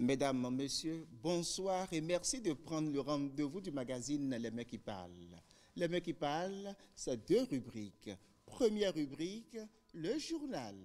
Mesdames, Messieurs, bonsoir et merci de prendre le rendez-vous du magazine Les Mecs qui parlent. Les Mecs qui parlent, c'est deux rubriques. Première rubrique, le journal.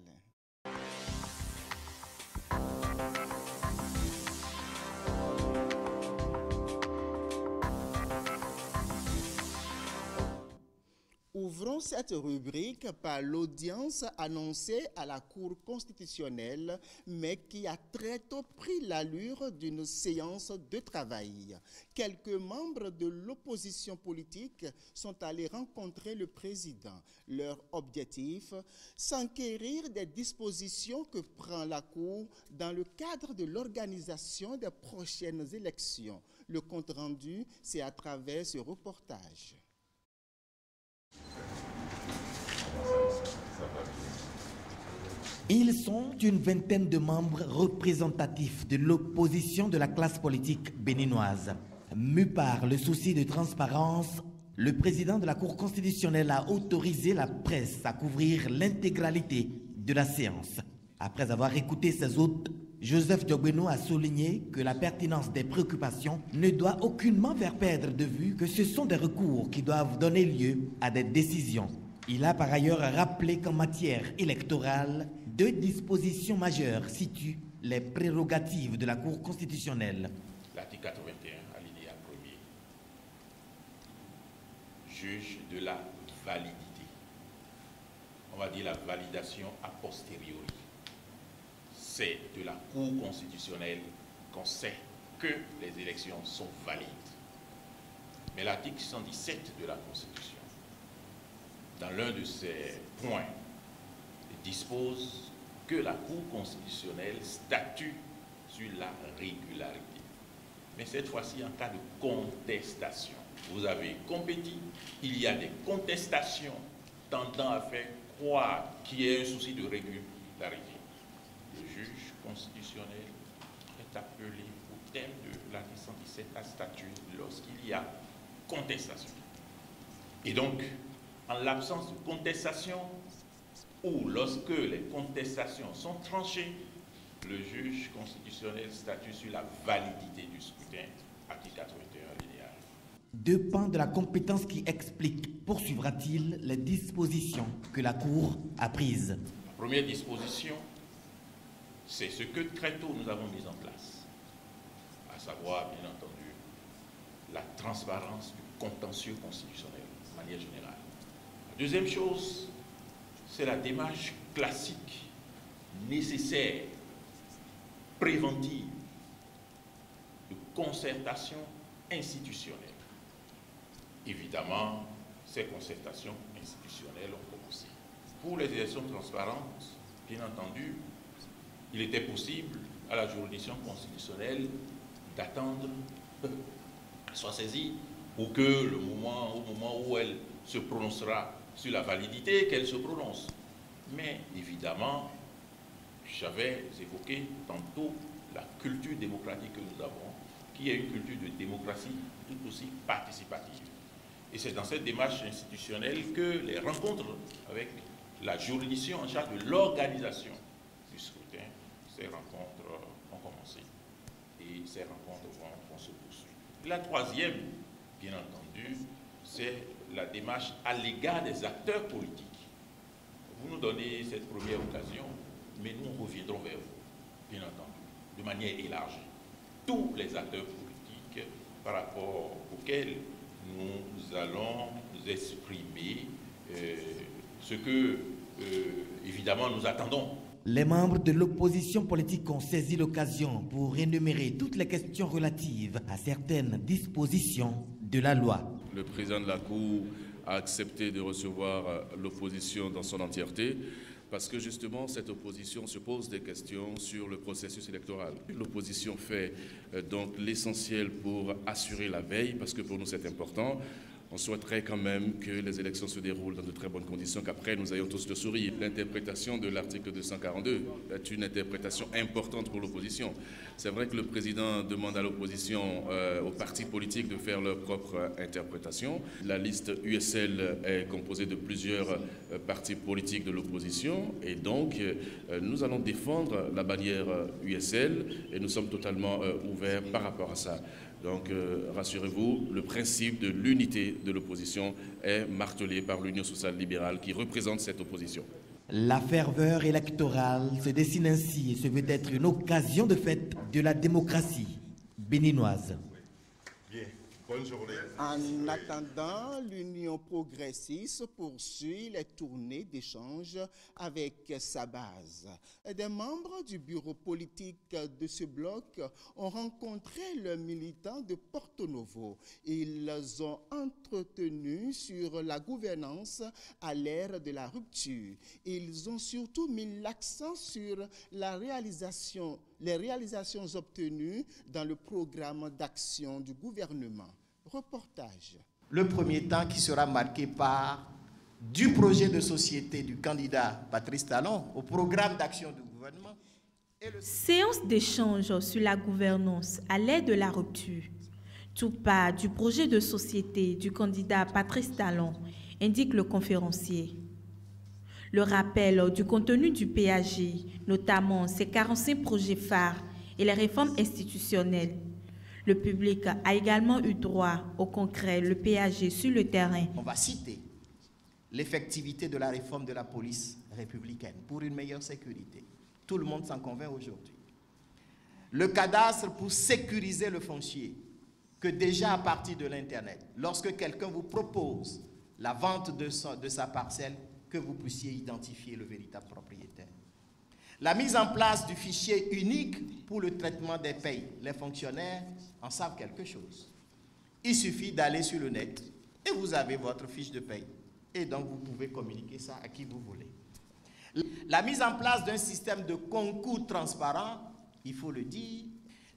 Ouvrons cette rubrique par l'audience annoncée à la Cour constitutionnelle, mais qui a très tôt pris l'allure d'une séance de travail. Quelques membres de l'opposition politique sont allés rencontrer le président. Leur objectif, s'enquérir des dispositions que prend la Cour dans le cadre de l'organisation des prochaines élections. Le compte-rendu, c'est à travers ce reportage. Ils sont une vingtaine de membres représentatifs de l'opposition de la classe politique béninoise. Mu par le souci de transparence, le président de la Cour constitutionnelle a autorisé la presse à couvrir l'intégralité de la séance. Après avoir écouté ses hôtes, Joseph Diogbenou a souligné que la pertinence des préoccupations ne doit aucunement faire perdre de vue que ce sont des recours qui doivent donner lieu à des décisions. Il a par ailleurs rappelé qu'en matière électorale, deux dispositions majeures situent les prérogatives de la Cour constitutionnelle. L'article 81, alinéa 1er, juge de la validité. On va dire la validation a posteriori. C'est de la Cour constitutionnelle qu'on sait que les élections sont valides. Mais l'article 117 de la Constitution, dans l'un de ses points, dispose que la Cour constitutionnelle statue sur la régularité. Mais cette fois-ci, en cas de contestation, vous avez compétit, il y a des contestations tendant à faire croire qu'il y a un souci de régularité. Le juge constitutionnel est appelé au terme de l'article 117 à statuer lorsqu'il y a contestation. Et donc, en l'absence de contestation, ou lorsque les contestations sont tranchées, le juge constitutionnel statue sur la validité du scrutin, article 81 alinéa 1. Deux pans de la compétence qui expliquent, poursuivra-t-il, les dispositions que la Cour a prises. La première disposition, c'est ce que très tôt nous avons mis en place, à savoir, bien entendu, la transparence du contentieux constitutionnel, de manière générale. La deuxième chose, c'est la démarche classique, nécessaire, préventive, de concertation institutionnelle. Évidemment, ces concertations institutionnelles ont commencé. Pour les élections transparentes, bien entendu, il était possible à la juridiction constitutionnelle d'attendre qu'elle soit saisie ou que au moment où elle se prononcera sur la validité, qu'elle se prononce. Mais évidemment, j'avais évoqué tantôt la culture démocratique que nous avons, qui est une culture de démocratie tout aussi participative. Et c'est dans cette démarche institutionnelle que les rencontres avec la juridiction en charge de l'organisation du scrutin, ces rencontres ont commencé. Et ces rencontres vont se poursuivre. La troisième, bien entendu, c'est la démarche à l'égard des acteurs politiques. Vous nous donnez cette première occasion, mais nous reviendrons vers vous, bien entendu, de manière élargie. Tous les acteurs politiques par rapport auxquels nous allons nous exprimer ce que, évidemment, nous attendons. Les membres de l'opposition politique ont saisi l'occasion pour énumérer toutes les questions relatives à certaines dispositions de la loi. Le président de la Cour a accepté de recevoir l'opposition dans son entièreté parce que justement cette opposition se pose des questions sur le processus électoral. L'opposition fait donc l'essentiel pour assurer la veille, parce que pour nous c'est important. on souhaiterait quand même que les élections se déroulent dans de très bonnes conditions, qu'après nous ayons tous le sourire. L'interprétation de l'article 242 est une interprétation importante pour l'opposition. C'est vrai que le président demande à l'opposition, aux partis politiques de faire leur propre interprétation. La liste USL est composée de plusieurs partis politiques de l'opposition et donc nous allons défendre la bannière USL et nous sommes totalement ouverts par rapport à ça. Donc, rassurez-vous, le principe de l'unité de l'opposition est martelé par l'Union sociale libérale qui représente cette opposition. La ferveur électorale se dessine ainsi et se veut être une occasion de fête de la démocratie béninoise. Bien, bonne journée. En attendant, l'Union progressiste poursuit les tournées d'échange avec sa base. Des membres du bureau politique de ce bloc ont rencontré le militant de Porto Novo. Ils ont entretenu sur la gouvernance à l'ère de la rupture. Ils ont surtout mis l'accent sur les réalisations obtenues dans le programme d'action du gouvernement. Reportage. Le premier temps qui sera marqué par du projet de société du candidat Patrice Talon au programme d'action du gouvernement. Séance d'échange sur la gouvernance à l'ère de la rupture. Tout part du projet de société du candidat Patrice Talon, indique le conférencier. Le rappel du contenu du PAG, notamment ses 45 projets phares et les réformes institutionnelles. Le public a également eu droit au concret, le PAG sur le terrain. On va citer l'effectivité de la réforme de la police républicaine pour une meilleure sécurité. Tout le monde s'en convainc aujourd'hui. Le cadastre pour sécuriser le foncier, que déjà à partir de l'Internet, lorsque quelqu'un vous propose la vente de sa parcelle, que vous puissiez identifier le véritable propriétaire. La mise en place du fichier unique pour le traitement des payes. Les fonctionnaires en savent quelque chose. Il suffit d'aller sur le net et vous avez votre fiche de paye. Et donc, vous pouvez communiquer ça à qui vous voulez. La mise en place d'un système de concours transparent, il faut le dire,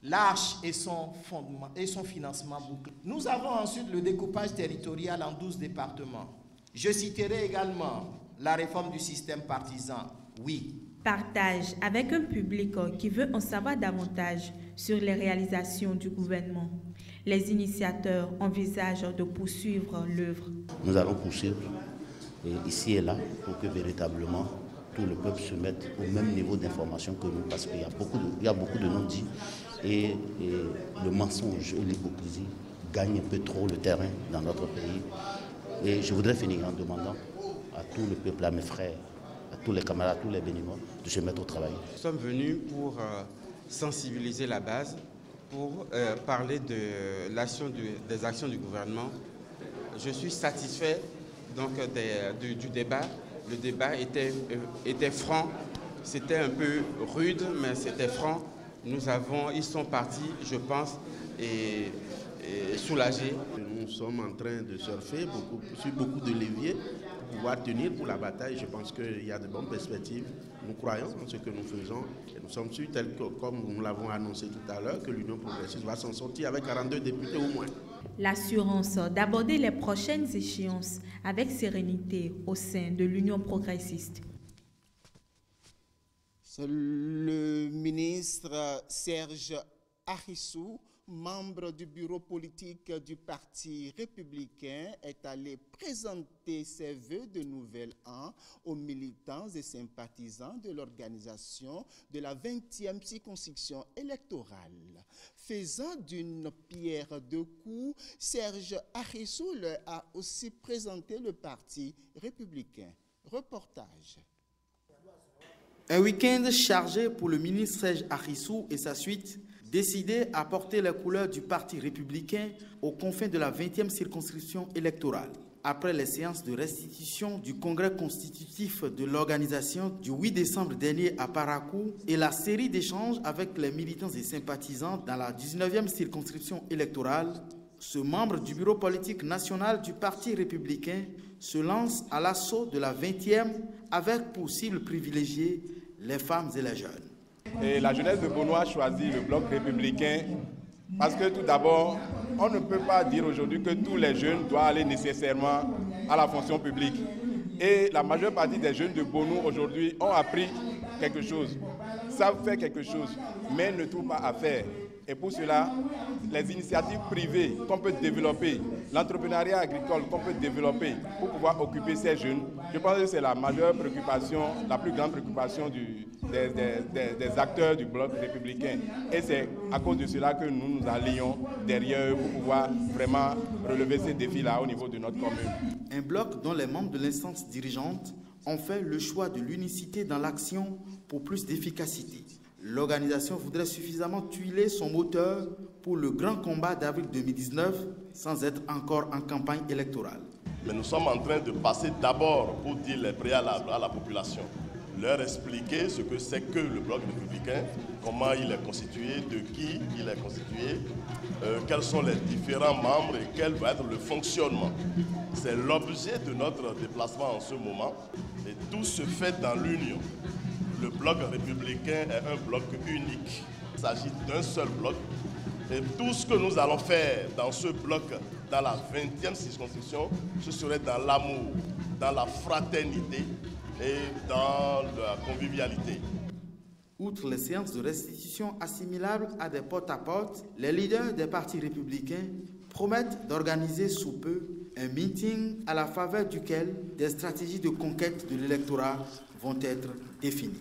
l'arche et son fondement et son financement bouclé. Nous avons ensuite le découpage territorial en 12 départements. Je citerai également la réforme du système partisan, oui. Partage avec un public qui veut en savoir davantage sur les réalisations du gouvernement. Les initiateurs envisagent de poursuivre l'œuvre. Nous allons poursuivre ici et là pour que véritablement tout le peuple se mette au même niveau d'information que nous, parce qu'il y a beaucoup de non-dits et le mensonge et l'hypocrisie gagnent un peu trop le terrain dans notre pays. Et je voudrais finir en demandant à tout le peuple, à mes frères, à tous les camarades, à tous les Béninois, de se mettre au travail. Nous sommes venus pour sensibiliser la base, pour parler de des actions du gouvernement. Je suis satisfait donc, du débat. Le débat était franc, c'était un peu rude, mais c'était franc. Ils sont partis, je pense, et soulagés. Nous sommes en train de surfer sur beaucoup de leviers pour pouvoir tenir pour la bataille. Je pense qu'il y a de bonnes perspectives. Nous croyons en ce que nous faisons et nous sommes sûrs, tel que, comme nous l'avons annoncé tout à l'heure, que l'Union progressiste va s'en sortir avec 42 députés au moins. L'assurance d'aborder les prochaines échéances avec sérénité au sein de l'Union progressiste. Le ministre Serge Arissou, membre du bureau politique du Parti républicain, est allé présenter ses vœux de nouvel an aux militants et sympathisants de l'organisation de la 20e circonscription électorale. Faisant d'une pierre deux coups, Serge Arissou leur a aussi présenté le Parti républicain. Reportage. Un week-end chargé pour le ministre Serge Arissou et sa suite, décidé à porter les couleurs du Parti républicain aux confins de la 20e circonscription électorale. Après les séances de restitution du congrès constitutif de l'organisation du 8 décembre dernier à Parakou et la série d'échanges avec les militants et sympathisants dans la 19e circonscription électorale, ce membre du bureau politique national du Parti républicain se lance à l'assaut de la 20e avec pour cible privilégiée les femmes et les jeunes. Et la jeunesse de Beaunois choisit le bloc républicain Parce que tout d'abord, on ne peut pas dire aujourd'hui que tous les jeunes doivent aller nécessairement à la fonction publique. Et la majeure partie des jeunes de Bonou aujourd'hui ont appris quelque chose, savent faire quelque chose, mais ne trouvent pas à faire. Et pour cela, les initiatives privées qu'on peut développer, l'entrepreneuriat agricole qu'on peut développer pour pouvoir occuper ces jeunes, je pense que c'est la majeure préoccupation, la plus grande préoccupation des acteurs du bloc républicain. Et c'est à cause de cela que nous nous allions derrière eux pour pouvoir vraiment relever ces défis-là au niveau de notre commune. Un bloc dont les membres de l'instance dirigeante ont fait le choix de l'unicité dans l'action pour plus d'efficacité. L'organisation voudrait suffisamment tuiler son moteur pour le grand combat d'avril 2019 sans être encore en campagne électorale. Mais nous sommes en train de passer d'abord pour dire les préalables à la population, leur expliquer ce que c'est que le bloc républicain, comment il est constitué, de qui il est constitué, quels sont les différents membres et quel va être le fonctionnement. C'est l'objet de notre déplacement en ce moment et tout se fait dans l'union. Le bloc républicain est un bloc unique. Il s'agit d'un seul bloc. Et tout ce que nous allons faire dans ce bloc, dans la 20e circonscription, ce serait dans l'amour, dans la fraternité et dans la convivialité. Outre les séances de restitution assimilables à des porte-à-porte, les leaders des partis républicains promettent d'organiser sous peu un meeting à la faveur duquel des stratégies de conquête de l'électorat vont être définies.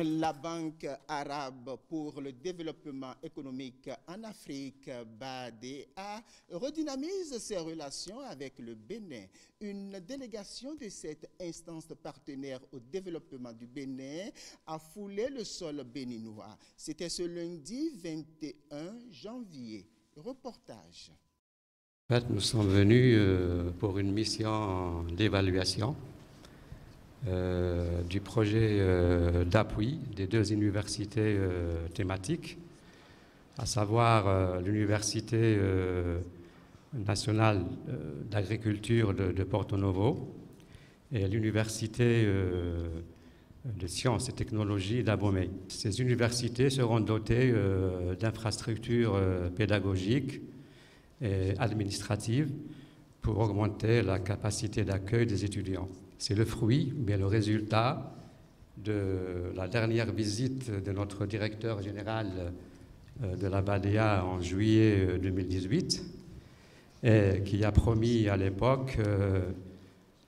La Banque arabe pour le développement économique en Afrique, BADEA, redynamise ses relations avec le Bénin. Une délégation de cette instance partenaire au développement du Bénin a foulé le sol béninois. C'était ce lundi 21 janvier. Reportage. En fait, nous sommes venus pour une mission d'évaluation du projet d'appui des deux universités thématiques, à savoir l'Université nationale d'agriculture de Porto Novo et l'Université de sciences et technologies d'Abomey. Ces universités seront dotées d'infrastructures pédagogiques et administratives pour augmenter la capacité d'accueil des étudiants. C'est le fruit, bien le résultat de la dernière visite de notre directeur général de la BADEA en juillet 2018, et qui a promis à l'époque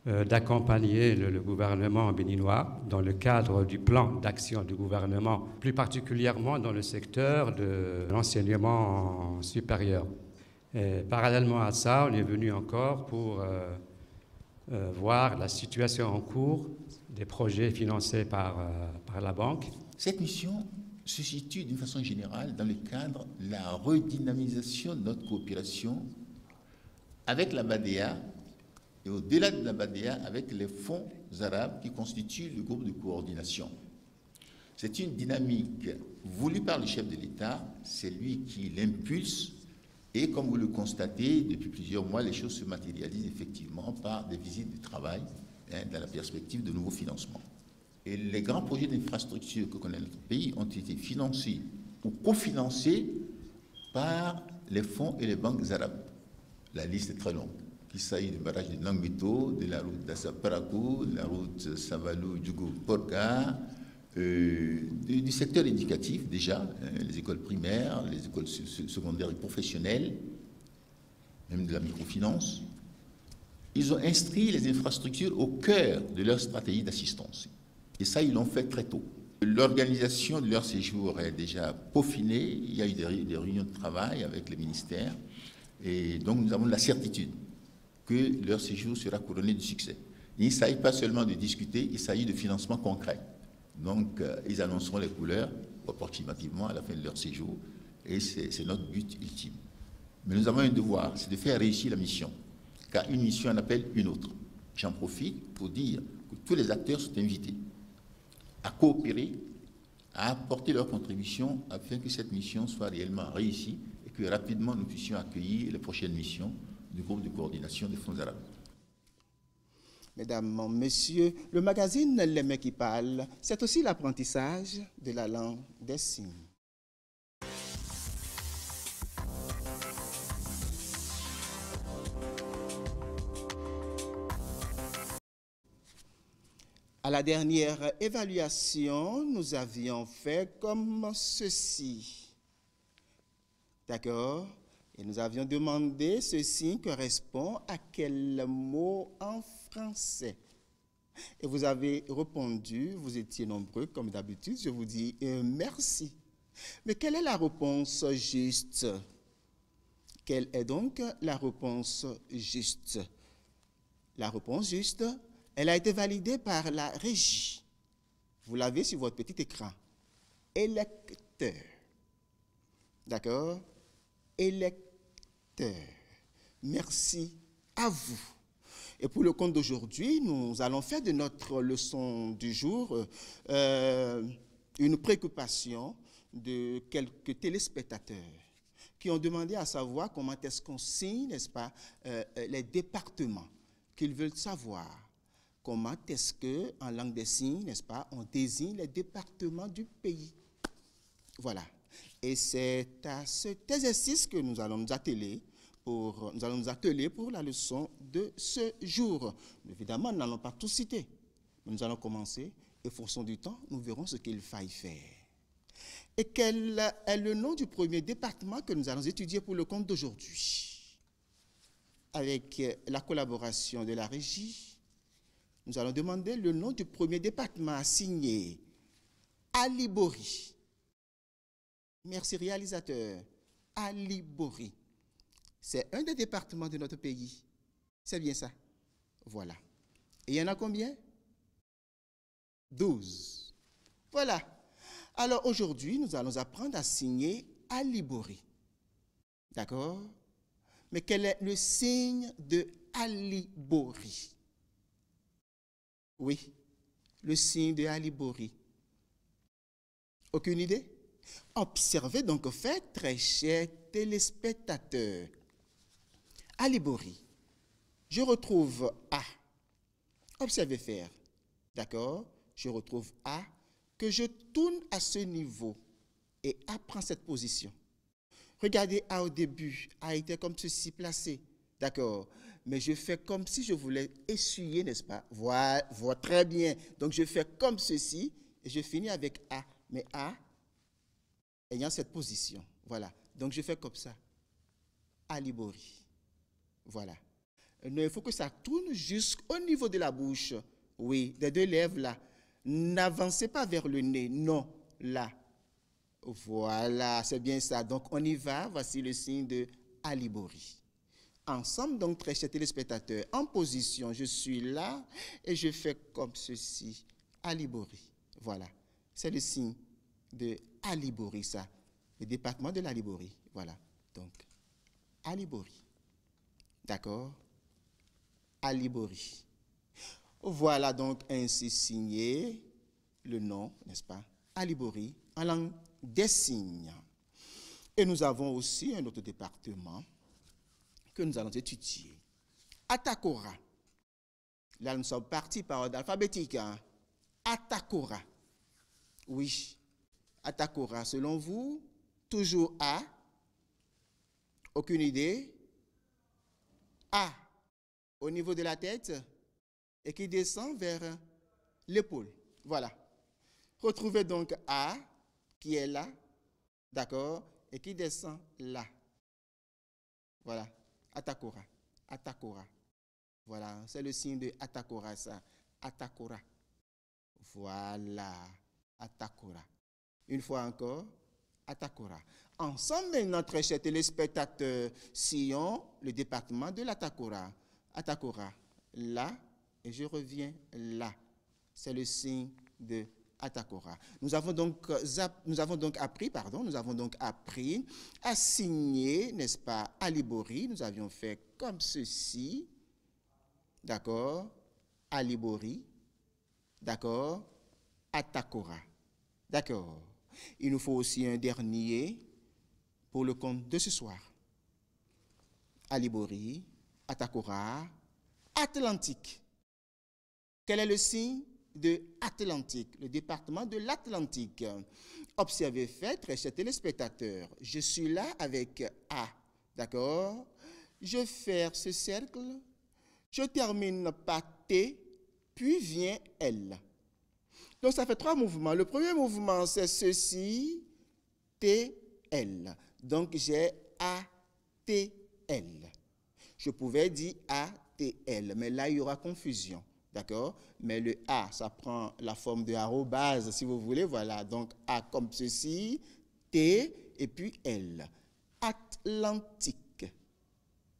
d'accompagner le gouvernement béninois dans le cadre du plan d'action du gouvernement, plus particulièrement dans le secteur de l'enseignement supérieur. Et parallèlement à ça, on est venu encore pour voir la situation en cours des projets financés par la banque. Cette mission se situe d'une façon générale dans le cadre de la redynamisation de notre coopération avec la BADEA et au-delà de la BADEA avec les fonds arabes qui constituent le groupe de coordination. C'est une dynamique voulue par le chef de l'État, c'est lui qui l'impulse. Et comme vous le constatez, depuis plusieurs mois, les choses se matérialisent effectivement par des visites de travail dans la perspective de nouveaux financements. Et les grands projets d'infrastructure que connaît notre pays ont été financés ou cofinancés par les fonds et les banques arabes. La liste est très longue. Il s'agit du barrage de Nangbito, de la route d'Assaparakou, de la route Savalou-Djougou-Porga, du secteur éducatif déjà, les écoles primaires, les écoles secondaires et professionnelles, même de la microfinance. Ils ont inscrit les infrastructures au cœur de leur stratégie d'assistance. Et ça, ils l'ont fait très tôt. L'organisation de leur séjour est déjà peaufinée. Il y a eu des réunions de travail avec les ministères. Et donc, nous avons la certitude que leur séjour sera couronné de succès. Il ne s'agit pas seulement de discuter, il s'agit de financement concret. Donc, ils annonceront les couleurs approximativement à la fin de leur séjour, et c'est notre but ultime. Mais nous avons un devoir, c'est de faire réussir la mission, car une mission en appelle une autre. J'en profite pour dire que tous les acteurs sont invités à coopérer, à apporter leur contribution afin que cette mission soit réellement réussie et que rapidement nous puissions accueillir les prochaines missions du groupe de coordination des fonds arabes. Mesdames, Messieurs, le magazine Les Mains qui parlent, c'est aussi l'apprentissage de la langue des signes. À la dernière évaluation, nous avions fait comme ceci. D'accord? Et nous avions demandé ce signe correspond à quel mot en français? Et vous avez répondu, vous étiez nombreux comme d'habitude, je vous dis merci. Mais quelle est la réponse juste? Quelle est donc la réponse juste? La réponse juste, elle a été validée par la régie. Vous l'avez sur votre petit écran. Électeur. D'accord? Électeur. Merci à vous. Et pour le compte d'aujourd'hui, nous allons faire de notre leçon du jour une préoccupation de quelques téléspectateurs qui ont demandé à savoir comment est-ce qu'on signe, n'est-ce pas, les départements, qu'ils veulent savoir comment est-ce que, en langue des signes, n'est-ce pas, on désigne les départements du pays. Voilà. Et c'est à cet exercice que nous allons nous atteler pour la leçon de ce jour. Évidemment, nous n'allons pas tout citer. Nous allons commencer et, fonction du temps, nous verrons ce qu'il faille faire. Et quel est le nom du premier département que nous allons étudier pour le compte d'aujourd'hui? Avec la collaboration de la régie, nous allons demander le nom du premier département assigné. Alibori. Merci, réalisateur. Alibori. C'est un des départements de notre pays. C'est bien ça. Voilà. Et il y en a combien? 12. Voilà. Alors aujourd'hui, nous allons apprendre à signer Alibori. D'accord? Mais quel est le signe de Alibori? Oui, le signe de Alibori. Aucune idée? Observez donc, fait, très chers téléspectateurs. Alibori, je retrouve A. Observez faire. D'accord? Je retrouve A, que je tourne à ce niveau et A prend cette position. Regardez A au début, A était comme ceci placé. D'accord? Mais je fais comme si je voulais essuyer, n'est-ce pas? Voilà, très bien. Donc je fais comme ceci et je finis avec A. Mais A ayant cette position. Voilà. Donc je fais comme ça. Alibori. Voilà. Il faut que ça tourne jusqu'au niveau de la bouche. Oui, des deux lèvres là. N'avancez pas vers le nez. Non, là. Voilà, c'est bien ça. Donc on y va. Voici le signe de Alibori. Ensemble, donc, très chers téléspectateurs, en position, je suis là et je fais comme ceci. Alibori. Voilà. C'est le signe de Alibori, ça. Le département de l'Alibori. Voilà. Donc, Alibori. D'accord? Alibori. Voilà donc ainsi signé le nom, n'est-ce pas? Alibori, en langue des signes. Et nous avons aussi un autre département que nous allons étudier. Atakora. Là, nous sommes partis par ordre alphabétique. Hein? Atakora. Oui. Atakora, selon vous, toujours A. Aucune idée? A, au niveau de la tête, et qui descend vers l'épaule. Voilà. Retrouvez donc A, qui est là, d'accord, et qui descend là. Voilà. Atakora. Atakora. Voilà. C'est le signe de Atakora, ça. Atakora. Voilà. Atakora. Une fois encore, Atakora. Ensemble, notre cher téléspectateur, sillons le département de l'Atakora. Atakora, là, et je reviens là. C'est le signe de Atakora. Nous avons donc appris à signer, n'est-ce pas, Alibori. Nous avions fait comme ceci. D'accord? Alibori. D'accord? Atakora. D'accord. Il nous faut aussi un dernier pour le compte de ce soir. Alibori, Atakora, Atlantique. Quel est le signe de Atlantique, le département de l'Atlantique? Observez, fait, très chers téléspectateurs. Je suis là avec A, d'accord? Je fais ce cercle, je termine par T, puis vient L. Donc, ça fait 3 mouvements. Le premier mouvement, c'est ceci, TL. Donc, j'ai ATL. Je pouvais dire ATL, mais là, il y aura confusion. D'accord? Mais le A, ça prend la forme de arrobase, si vous voulez. Voilà. Donc, A comme ceci, T et puis L. Atlantique.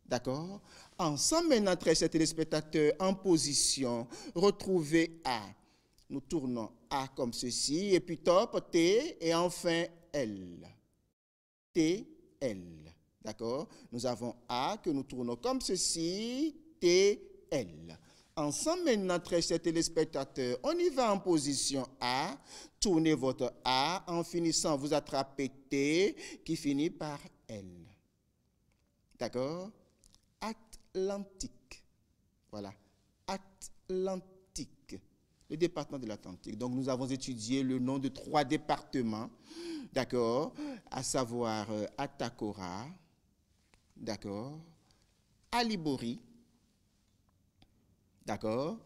D'accord? Ensemble, maintenant, très chers téléspectateurs, en position, retrouvez A. Nous tournons A comme ceci, et puis top, T, et enfin L. T, L. D'accord? Nous avons A que nous tournons comme ceci, T, L. Ensemble maintenant, très chers téléspectateurs, on y va en position A. Tournez votre A en finissant, vous attrapez T qui finit par L. D'accord? Atlantique. Voilà. Atlantique. Le département de l'Atlantique. Donc, nous avons étudié le nom de 3 départements. D'accord? À savoir Atakora. D'accord? Alibori. D'accord?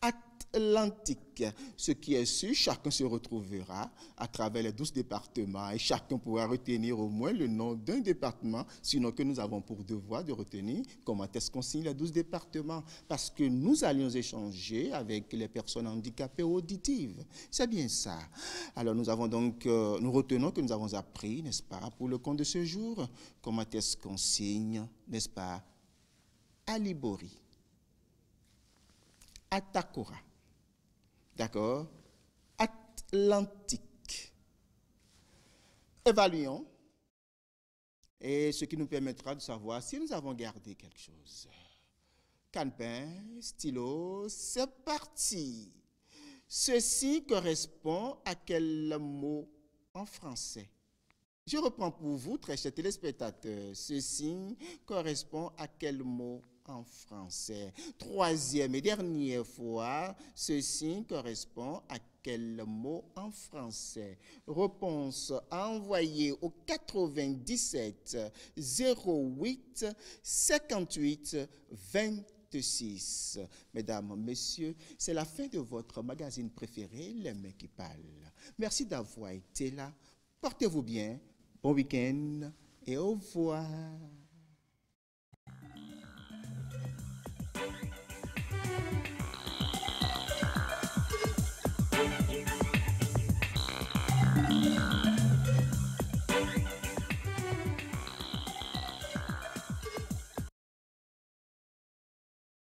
Atlantique. Ce qui est sûr, chacun se retrouvera à travers les 12 départements et chacun pourra retenir au moins le nom d'un département, sinon que nous avons pour devoir de retenir comment est-ce qu'on signe les 12 départements, parce que nous allions échanger avec les personnes handicapées auditives. C'est bien ça. Alors nous avons donc, nous retenons que nous avons appris, n'est-ce pas, pour le compte de ce jour, comment est-ce qu'on signe, n'est-ce pas, Alibori. Atakora. D'accord? Atlantique. Évaluons. Et ce qui nous permettra de savoir si nous avons gardé quelque chose. Calepin, stylo, c'est parti. Ceci correspond à quel mot en français? Je reprends pour vous, très chers téléspectateurs. Ceci correspond à quel mot en français? 3e et dernière fois, ceci correspond à quel mot en français? Réponse à envoyer au 97 08 58 26. Mesdames, messieurs, c'est la fin de votre magazine préféré, Les Mains qui Parlent. Merci d'avoir été là. Portez-vous bien. Bon week-end et au revoir.